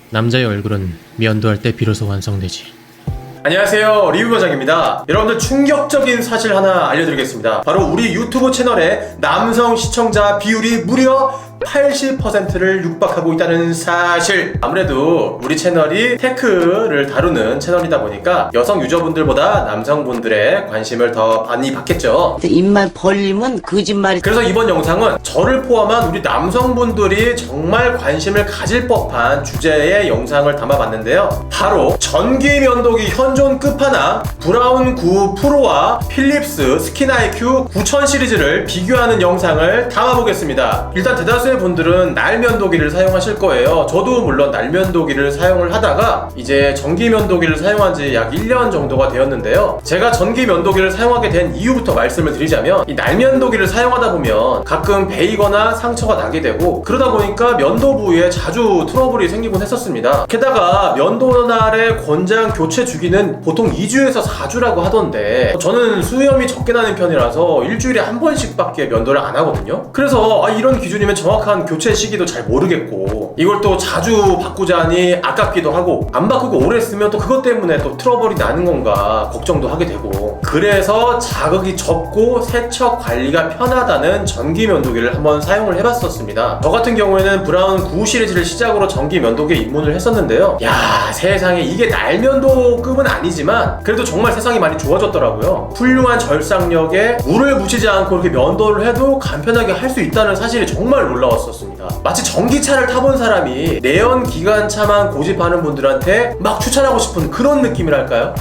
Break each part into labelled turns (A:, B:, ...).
A: 남자의 얼굴은 면도할 때 비로소 완성되지.
B: 안녕하세요, 리뷰과장입니다. 여러분들 충격적인 사실 하나 알려드리겠습니다. 바로 우리 유튜브 채널의 남성 시청자 비율이 무려 80%를 육박하고 있다는 사실. 아무래도 우리 채널이 테크를 다루는 채널이다 보니까 여성 유저분들보다 남성분들의 관심을 더 많이 받겠죠.
C: 입만 벌리면 거짓말이.
B: 그래서 이번 영상은 저를 포함한 우리 남성분들이 정말 관심을 가질 법한 주제의 영상을 담아봤는데요. 바로 전기 면도기 현존 끝판왕 브라운 9 프로와 필립스 스킨 IQ 9000 시리즈를 비교하는 영상을 담아보겠습니다. 일단 대다수의 분들은 날면도기를 사용하실 거예요. 저도 물론 날면도기를 사용을 하다가 이제 전기면도기를 사용한 지 약 1년 정도가 되었는데요. 제가 전기면도기를 사용하게 된 이유부터 말씀을 드리자면, 이 날면도기를 사용하다 보면 가끔 베이거나 상처가 나게 되고, 그러다 보니까 면도 부위에 자주 트러블이 생기곤 했었습니다. 게다가 면도날의 권장 교체 주기는 보통 2주에서 4주라고 하던데, 저는 수염이 적게 나는 편이라서 일주일에 한 번씩밖에 면도를 안 하거든요. 그래서 이런 기준이면 정확한 교체 시기도 잘 모르겠고, 이걸 또 자주 바꾸자니 아깝기도 하고, 안 바꾸고 오래 쓰면 또 그것 때문에 또 트러블이 나는 건가 걱정도 하게 되고, 그래서 자극이 적고 세척 관리가 편하다는 전기 면도기를 한번 사용을 해봤었습니다. 저 같은 경우에는 브라운 9 시리즈를 시작으로 전기 면도기에 입문을 했었는데요. 야, 세상에, 이게 날면도급은 아니지만 그래도 정말 세상이 많이 좋아졌더라고요. 훌륭한 절삭력에 물을 묻히지 않고 이렇게 면도를 해도 간편하게 할 수 있다는 사실이 정말 놀라웠었습니다. 마치 전기차를 타본 사람이 내연 기관차만 고집하는 분들한테 막 추천하고 싶은 그런 느낌이랄까요?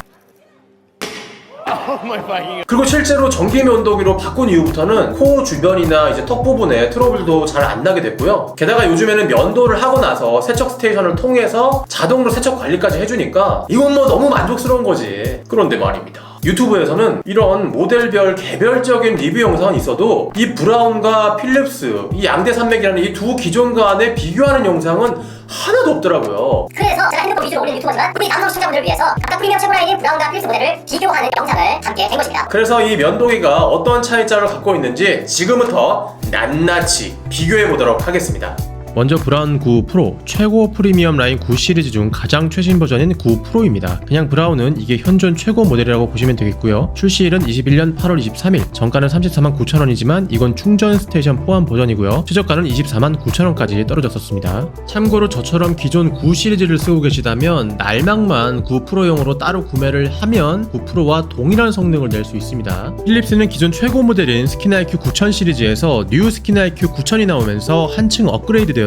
B: 그리고 실제로 전기 면도기로 바꾼 이후부터는 코 주변이나 이제 턱 부분에 트러블도 잘 안 나게 됐고요. 게다가 요즘에는 면도를 하고 나서 세척 스테이션을 통해서 자동으로 세척 관리까지 해주니까 이건 뭐 너무 만족스러운 거지. 그런데 말입니다, 유튜브에서는 이런 모델별 개별적인 리뷰 영상은 있어도 이 브라운과 필립스, 이 양대 산맥이라는 이 두 기종 간에 비교하는 영상은 하나도 없더라고요.
D: 그래서 제가 핸드폰 위주로 올리는 유튜버지만 우리 남성 시청자분들을 위해서 각각 프리미엄 최고 라인인 브라운과 필립스 모델을 비교하는 영상을 담게 된 것입니다.
B: 그래서 이 면도기가 어떤 차이점을 갖고 있는지 지금부터 낱낱이 비교해 보도록 하겠습니다.
A: 먼저 브라운 9 프로, 최고 프리미엄 라인 9 시리즈 중 가장 최신 버전인 9 프로입니다. 그냥 브라운은 이게 현존 최고 모델이라고 보시면 되겠고요. 출시일은 21년 8월 23일, 정가는 349,000원이지만 이건 충전 스테이션 포함 버전이고요. 최저가는 249,000원까지 떨어졌었습니다. 참고로 저처럼 기존 9 시리즈를 쓰고 계시다면 날망만 9 프로용으로 따로 구매를 하면 9 프로와 동일한 성능을 낼 수 있습니다. 필립스는 기존 최고 모델인 스킨 IQ 9000 시리즈에서 뉴 스킨 IQ 9000이 나오면서 한층 업그레이드 되었습니다.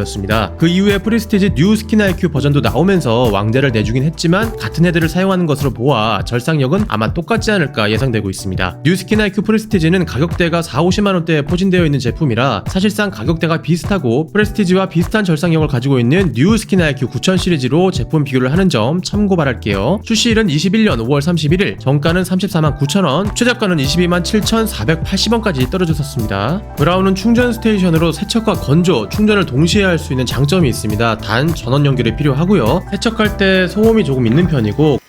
A: 그 이후에 프리스티지 뉴 스킨 IQ 버전도 나오면서 왕자를 내주긴 했지만 같은 헤드를 사용하는 것으로 보아 절삭력은 아마 똑같지 않을까 예상되고 있습니다. 뉴 스킨 IQ 프리스티지는 가격대가 40~50만원대에 포진되어 있는 제품이라 사실상 가격대가 비슷하고 프레스티지와 비슷한 절삭력을 가지고 있는 뉴 스킨 IQ 9000 시리즈로 제품 비교를 하는 점 참고 바랄게요. 출시일은 21년 5월 31일, 정가는 349,000원, 최저가는 227,480원까지 떨어졌었습니다. 브라운은 충전 스테이션으로 세척과 건조, 충전을 동시에 할 수 있는 장점이 있습니다. 단 전원 연결이 필요하고요. 세척할 때 소음이 조금 있는 편이고,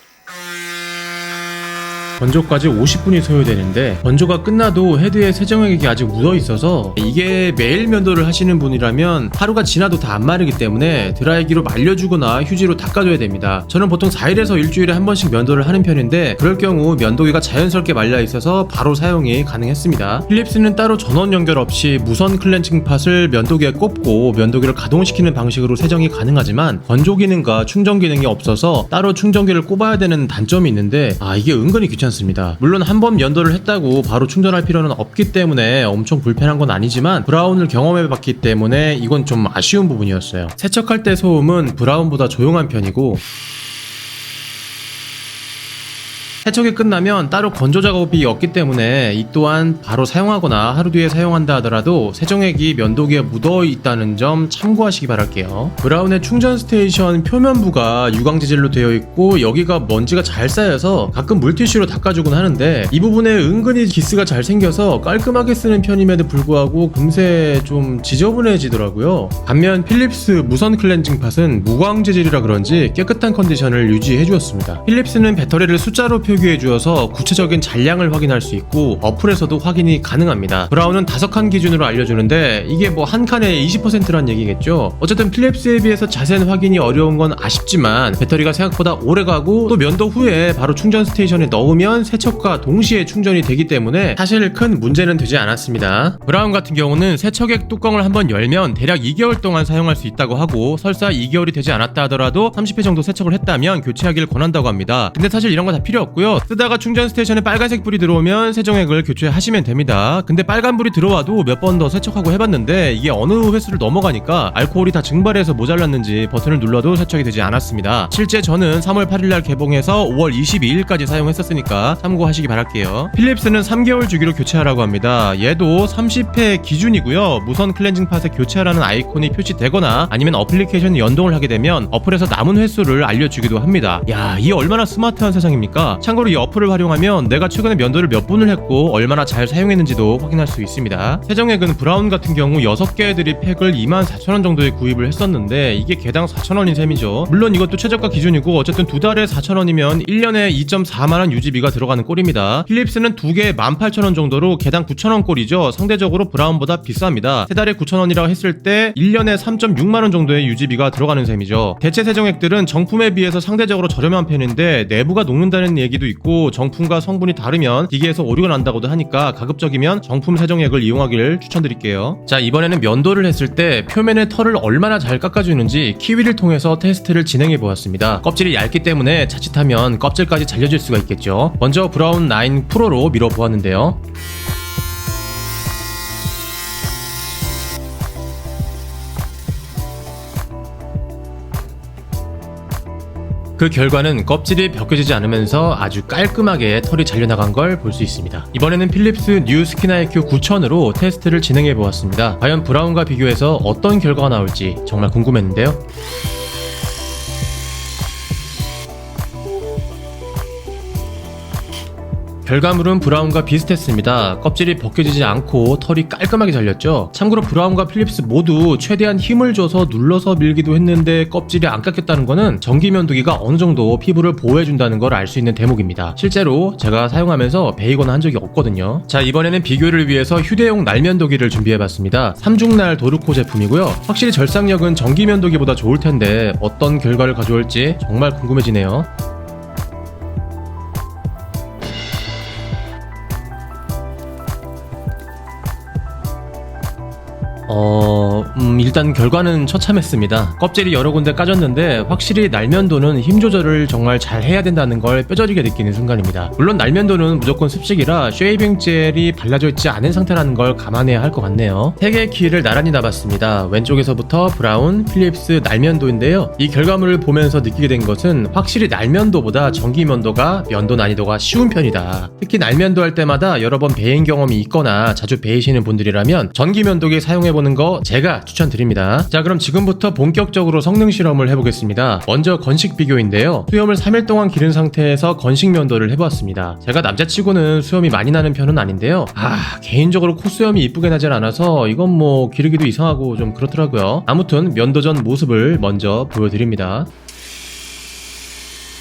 A: 건조까지 50분이 소요되는데 건조가 끝나도 헤드에 세정액이 아직 묻어있어서 이게 매일 면도를 하시는 분이라면 하루가 지나도 다 안 마르기 때문에 드라이기로 말려주거나 휴지로 닦아줘야 됩니다. 저는 보통 4일에서 일주일에 한 번씩 면도를 하는 편인데 그럴 경우 면도기가 자연스럽게 말려있어서 바로 사용이 가능했습니다. 필립스는 따로 전원 연결 없이 무선 클렌징 팟을 면도기에 꼽고 면도기를 가동시키는 방식으로 세정이 가능하지만 건조 기능과 충전 기능이 없어서 따로 충전기를 꼽아야 되는 단점이 있는데 이게 은근히 귀찮습니다. 물론 한 번 면도를 했다고 바로 충전할 필요는 없기 때문에 엄청 불편한 건 아니지만 브라운을 경험해봤기 때문에 이건 좀 아쉬운 부분이었어요. 세척할 때 소음은 브라운보다 조용한 편이고, 세척이 끝나면 따로 건조 작업이 없기 때문에 이 또한 바로 사용하거나 하루 뒤에 사용한다 하더라도 세정액이 면도기에 묻어 있다는 점 참고하시기 바랄게요. 브라운의 충전 스테이션 표면부가 유광 재질로 되어 있고 여기가 먼지가 잘 쌓여서 가끔 물티슈로 닦아주곤 하는데 이 부분에 은근히 기스가 잘 생겨서 깔끔하게 쓰는 편임에도 불구하고 금세 좀 지저분해지더라고요. 반면 필립스 무선 클렌징 팟은 무광 재질이라 그런지 깨끗한 컨디션을 유지해 주었습니다. 필립스는 배터리를 숫자로 표기해 주어서 구체적인 잔량을 확인할 수 있고 어플에서도 확인이 가능합니다. 브라운은 5칸 기준으로 알려주는데 이게 뭐 한 칸에 20%란 얘기겠죠. 어쨌든 필립스에 비해서 자세한 확인이 어려운 건 아쉽지만 배터리가 생각보다 오래가고 또 면도 후에 바로 충전 스테이션에 넣으면 세척과 동시에 충전이 되기 때문에 사실 큰 문제는 되지 않았습니다. 브라운 같은 경우는 세척액 뚜껑을 한번 열면 대략 2개월 동안 사용할 수 있다고 하고 설사 2개월이 되지 않았다 하더라도 30회 정도 세척을 했다면 교체하기를 권한다고 합니다. 근데 사실 이런 거 다 필요 없고요. 쓰다가 충전 스테이션에 빨간색 불이 들어오면 세정액을 교체하시면 됩니다. 근데 빨간 불이 들어와도 몇 번 더 세척하고 해봤는데 이게 어느 횟수를 넘어가니까 알코올이 다 증발해서 모자랐는지 버튼을 눌러도 세척이 되지 않았습니다. 실제 저는 3월 8일날 개봉해서 5월 22일까지 사용했었으니까 참고하시기 바랄게요. 필립스는 3개월 주기로 교체하라고 합니다. 얘도 30회 기준이고요. 무선 클렌징 팟에 교체하라는 아이콘이 표시되거나 아니면 어플리케이션 연동을 하게 되면 어플에서 남은 횟수를 알려주기도 합니다. 야, 이 얼마나 스마트한 세상입니까? 참고로 이 어플을 활용하면 내가 최근에 면도를 몇 분을 했고 얼마나 잘 사용했는지도 확인할 수 있습니다. 세정액은 브라운 같은 경우 6개 애들이 팩을 24,000원 정도에 구입을 했었는데 이게 개당 4,000원인 셈이죠. 물론 이것도 최저가 기준이고 어쨌든 2달에 4,000원이면 1년에 2.4만원 유지비가 들어가는 꼴입니다. 필립스는 2개에 18,000원 정도로 개당 9,000원 꼴이죠. 상대적으로 브라운보다 비쌉니다. 3달에 9,000원이라고 했을 때 1년에 3.6만원 정도의 유지비가 들어가는 셈이죠. 대체 세정액들은 정품에 비해서 상대적으로 저렴한 편인데 내부가 녹는다는 얘기도 있고 정품과 성분이 다르면 기계에서 오류가 난다고도 하니까 가급적이면 정품 세정액을 이용하기를 추천드릴게요. 자, 이번에는 면도를 했을 때 표면의 털을 얼마나 잘 깎아주는지 키위를 통해서 테스트를 진행해 보았습니다. 껍질이 얇기 때문에 자칫하면 껍질까지 잘려질 수가 있겠죠. 먼저 브라운 9 프로로 밀어 보았는데요. 그 결과는 껍질이 벗겨지지 않으면서 아주 깔끔하게 털이 잘려나간 걸 볼 수 있습니다. 이번에는 필립스 뉴 스킨 IQ 9000으로 테스트를 진행해 보았습니다. 과연 브라운과 비교해서 어떤 결과가 나올지 정말 궁금했는데요. 결과물은 브라운과 비슷했습니다. 껍질이 벗겨지지 않고 털이 깔끔하게 잘렸죠. 참고로 브라운과 필립스 모두 최대한 힘을 줘서 눌러서 밀기도 했는데 껍질이 안 깎였다는 거는 전기 면도기가 어느 정도 피부를 보호해준다는 걸 알 수 있는 대목입니다. 실제로 제가 사용하면서 베이거나 한 적이 없거든요. 자, 이번에는 비교를 위해서 휴대용 날면도기를 준비해봤습니다. 삼중날 도르코 제품이고요. 확실히 절삭력은 전기 면도기보다 좋을 텐데 어떤 결과를 가져올지 정말 궁금해지네요. 일단 결과는 처참했습니다. 껍질이 여러 군데 까졌는데 확실히 날면도는 힘 조절을 정말 잘 해야 된다는 걸 뼈저리게 느끼는 순간입니다. 물론 날면도는 무조건 습식이라 쉐이빙 젤이 발라져 있지 않은 상태라는 걸 감안해야 할 것 같네요. 3개의 키를 나란히 놔봤습니다. 왼쪽에서부터 브라운, 필립스, 날면도인데요. 이 결과물을 보면서 느끼게 된 것은 확실히 날면도보다 전기면도가 면도 난이도가 쉬운 편이다. 특히 날면도 할 때마다 여러 번 베인 경험이 있거나 자주 베이시는 분들이라면 전기면도기 사용해보는 거 제가 추천드립니다. 자, 그럼 지금부터 본격적으로 성능 실험을 해보겠습니다. 먼저 건식 비교인데요. 수염을 3일 동안 기른 상태에서 건식 면도를 해보았습니다. 제가 남자치고는 수염이 많이 나는 편은 아닌데요. 개인적으로 콧수염이 이쁘게 나질 않아서 이건 뭐 기르기도 이상하고 좀 그렇더라고요. 아무튼 면도 전 모습을 먼저 보여드립니다.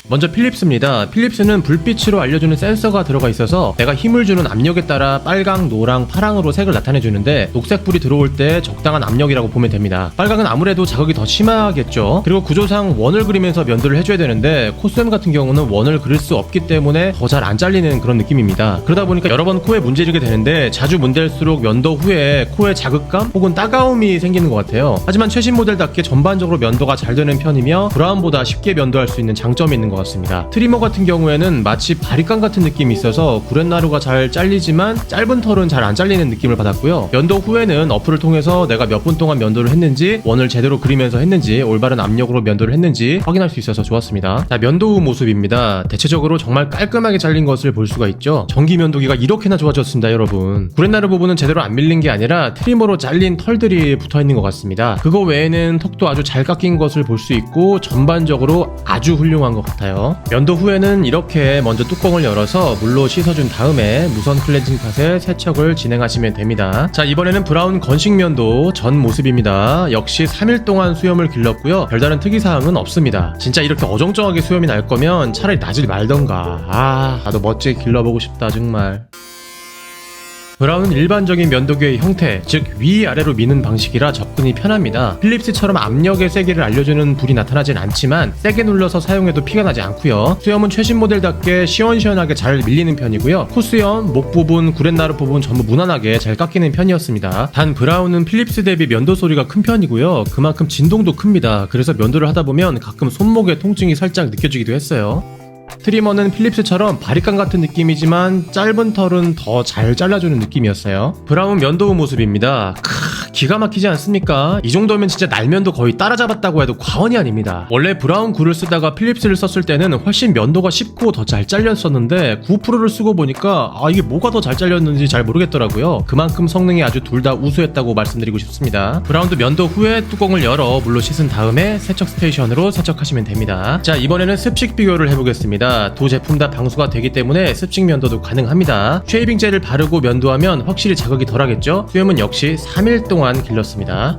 A: 먼저 필립스입니다. 필립스는 불빛으로 알려주는 센서가 들어가 있어서 내가 힘을 주는 압력에 따라 빨강, 노랑, 파랑으로 색을 나타내주는데 녹색불이 들어올 때 적당한 압력이라고 보면 됩니다. 빨강은 아무래도 자극이 더 심하겠죠. 그리고 구조상 원을 그리면서 면도를 해줘야 되는데 콧수염 같은 경우는 원을 그릴 수 없기 때문에 더 잘 안 잘리는 그런 느낌입니다. 그러다 보니까 여러 번 코에 문지르게 되는데 자주 문댈수록 면도 후에 코에 자극감 혹은 따가움이 생기는 것 같아요. 하지만 최신 모델답게 전반적으로 면도가 잘 되는 편이며 브라운보다 쉽게 면도할 수 있는 장점이 있는 것 같습니다. 트리머 같은 경우에는 마치 바리깡 같은 느낌이 있어서 구렛나루가 잘 잘리지만 짧은 털은 잘 안 잘리는 느낌을 받았고요. 면도 후에는 어플을 통해서 내가 몇 분 동안 면도를 했는지, 원을 제대로 그리면서 했는지, 올바른 압력으로 면도를 했는지 확인할 수 있어서 좋았습니다. 자, 면도 후 모습입니다. 대체적으로 정말 깔끔하게 잘린 것을 볼 수가 있죠. 전기 면도기가 이렇게나 좋아졌습니다, 여러분. 구렛나루 부분은 제대로 안 밀린 게 아니라 트리머로 잘린 털들이 붙어있는 것 같습니다. 그거 외에는 턱도 아주 잘 깎인 것을 볼 수 있고 전반적으로 아주 훌륭한 것 같아요. 같아요. 면도 후에는 이렇게 먼저 뚜껑을 열어서 물로 씻어준 다음에 무선 클렌징 팟에 세척을 진행하시면 됩니다. 자, 이번에는 브라운 건식 면도 전 모습입니다. 역시 3일 동안 수염을 길렀고요. 별다른 특이사항은 없습니다. 진짜 이렇게 어정쩡하게 수염이 날 거면 차라리 나질 말던가. 나도 멋지게 길러보고 싶다 정말. 브라운은 일반적인 면도기의 형태, 즉 위아래로 미는 방식이라 접근이 편합니다. 필립스처럼 압력의 세기를 알려주는 불이 나타나진 않지만 세게 눌러서 사용해도 피가 나지 않고요. 수염은 최신 모델답게 시원시원하게 잘 밀리는 편이고요. 코수염, 목 부분, 구렛나루 부분 전부 무난하게 잘 깎이는 편이었습니다. 단 브라운은 필립스 대비 면도 소리가 큰 편이고요. 그만큼 진동도 큽니다. 그래서 면도를 하다 보면 가끔 손목에 통증이 살짝 느껴지기도 했어요. 트리머는 필립스처럼 바리깡 같은 느낌이지만 짧은 털은 더 잘 잘라주는 느낌이었어요. 브라운 면도 후 모습입니다. 기가 막히지 않습니까? 이 정도면 진짜 날면도 거의 따라잡았다고 해도 과언이 아닙니다. 원래 브라운 굴을 쓰다가 필립스를 썼을 때는 훨씬 면도가 쉽고 더 잘 잘렸었는데 9%를 쓰고 보니까 이게 뭐가 더 잘 잘렸는지 잘 모르겠더라고요. 그만큼 성능이 아주 둘 다 우수했다고 말씀드리고 싶습니다. 브라운도 면도 후에 뚜껑을 열어 물로 씻은 다음에 세척 스테이션으로 세척하시면 됩니다. 자, 이번에는 습식 비교를 해보겠습니다. 두 제품 다 방수가 되기 때문에 습식 면도도 가능합니다. 쉐이빙 젤을 바르고 면도하면 확실히 자극이 덜하겠죠? 수염은 역시 3일 동안 길렀습니다.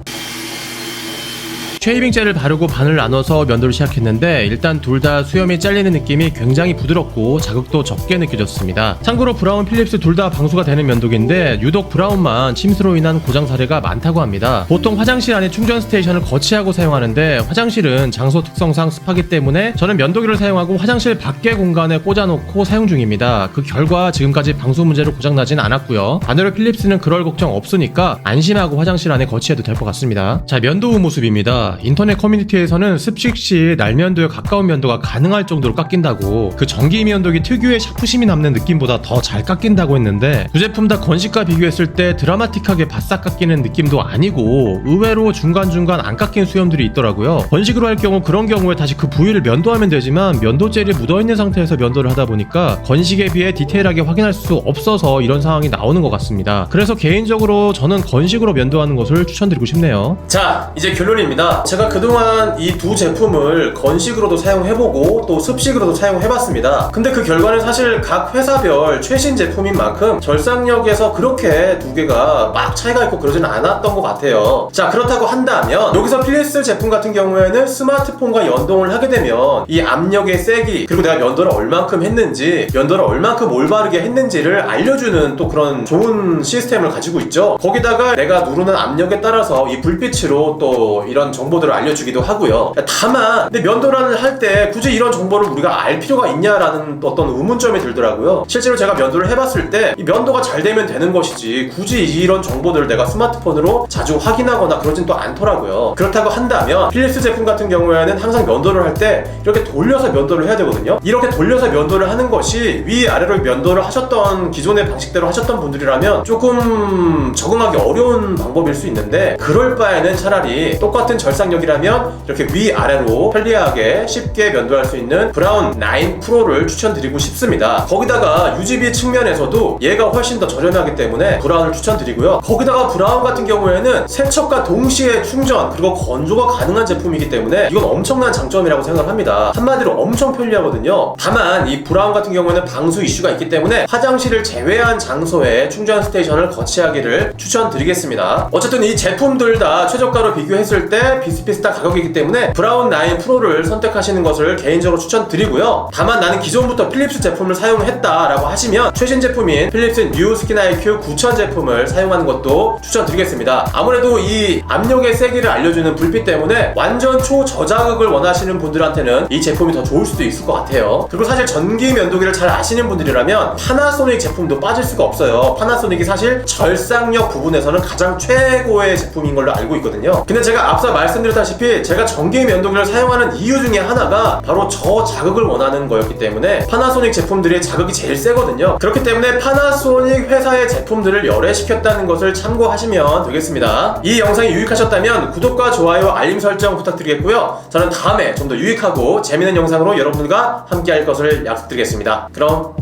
A: 쉐이빙 젤을 바르고 반을 나눠서 면도를 시작했는데 일단 둘 다 수염이 잘리는 느낌이 굉장히 부드럽고 자극도 적게 느껴졌습니다. 참고로 브라운, 필립스 둘 다 방수가 되는 면도기인데 유독 브라운만 침수로 인한 고장 사례가 많다고 합니다. 보통 화장실 안에 충전 스테이션을 거치하고 사용하는데 화장실은 장소 특성상 습하기 때문에 저는 면도기를 사용하고 화장실 밖의 공간에 꽂아놓고 사용 중입니다. 그 결과 지금까지 방수 문제로 고장나진 않았고요. 반대로 필립스는 그럴 걱정 없으니까 안심하고 화장실 안에 거치해도 될 것 같습니다. 자, 면도 후 모습입니다. 인터넷 커뮤니티에서는 습식 시 날면도에 가까운 면도가 가능할 정도로 깎인다고, 그 전기 면도기 특유의 샤프심이 남는 느낌보다 더 잘 깎인다고 했는데 두 제품 다 건식과 비교했을 때 드라마틱하게 바싹 깎이는 느낌도 아니고 의외로 중간중간 안 깎인 수염들이 있더라고요. 건식으로 할 경우 그런 경우에 다시 그 부위를 면도하면 되지만 면도 젤이 묻어있는 상태에서 면도를 하다 보니까 건식에 비해 디테일하게 확인할 수 없어서 이런 상황이 나오는 것 같습니다. 그래서 개인적으로 저는 건식으로 면도하는 것을 추천드리고 싶네요.
B: 자, 이제 결론입니다. 제가 그동안 이 두 제품을 건식으로도 사용해보고 또 습식으로도 사용해봤습니다. 근데 그 결과는 사실 각 회사별 최신 제품인 만큼 절삭력에서 그렇게 두 개가 막 차이가 있고 그러진 않았던 것 같아요. 자, 그렇다고 한다면 여기서 필립스 제품 같은 경우에는 스마트폰과 연동을 하게 되면 이 압력의 세기, 그리고 내가 면도를 얼만큼 했는지, 면도를 얼만큼 올바르게 했는지를 알려주는 또 그런 좋은 시스템을 가지고 있죠. 거기다가 내가 누르는 압력에 따라서 이 불빛으로 또 이런 정보들을 알려주기도 하고요. 다만 근데 면도를 할 때 굳이 이런 정보를 우리가 알 필요가 있냐라는 어떤 의문점이 들더라고요. 실제로 제가 면도를 해봤을 때 이 면도가 잘 되면 되는 것이지 굳이 이런 정보들을 내가 스마트폰으로 자주 확인하거나 그러진 또 않더라고요. 그렇다고 한다면 필립스 제품 같은 경우에는 항상 면도를 할 때 이렇게 돌려서 면도를 해야 되거든요. 이렇게 돌려서 면도를 하는 것이 위아래로 면도를 하셨던 기존의 방식대로 하셨던 분들이라면 조금 적응하기 어려운 방법일 수 있는데, 그럴 바에는 차라리 똑같은 절삭력이라면 이렇게 위아래로 편리하게 쉽게 면도할 수 있는 브라운 9 프로를 추천드리고 싶습니다. 거기다가 유지비 측면에서도 얘가 훨씬 더 저렴하기 때문에 브라운을 추천드리고요. 거기다가 브라운 같은 경우에는 세척과 동시에 충전 그리고 건조가 가능한 제품이기 때문에 이건 엄청난 장점이라고 생각합니다. 한마디로 엄청 편리하거든요. 다만 이 브라운 같은 경우에는 방수 이슈가 있기 때문에 화장실을 제외한 장소에 충전 스테이션을 거치하기를 추천드리겠습니다. 어쨌든 이 제품들 다 최저가로 비교했을 때 비슷비슷한 가격이기 때문에 브라운 9 프로를 선택하시는 것을 개인적으로 추천드리고요. 다만 나는 기존부터 필립스 제품을 사용했다라고 하시면 최신 제품인 필립스 뉴 스킨 IQ 9000 제품을 사용하는 것도 추천드리겠습니다. 아무래도 이 압력의 세기를 알려주는 불빛 때문에 완전 초저자극을 원하시는 분들한테는 이 제품이 더 좋을 수도 있을 것 같아요. 그리고 사실 전기 면도기를 잘 아시는 분들이라면 파나소닉 제품도 빠질 수가 없어요. 파나소닉이 사실 절삭력 부분에서는 가장 최고의 제품인 걸로 알고 있거든요. 근데 제가 앞서 말씀드렸다시피 제가 전기 면도기를 사용하는 이유 중에 하나가 바로 저자극을 원하는 거였기 때문에 파나소닉 제품들이 자극이 제일 세거든요. 그렇기 때문에 파나소닉 회사의 제품들을 열애시켰다는 것을 참고하시면 되겠습니다. 이 영상이 유익하셨다면 구독과 좋아요, 알림 설정 부탁드리겠고요. 저는 다음에 좀 더 유익하고 재밌는 영상으로 여러분들과 함께 할 것을 약속드리겠습니다. 그럼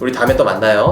B: 우리 다음에 또 만나요.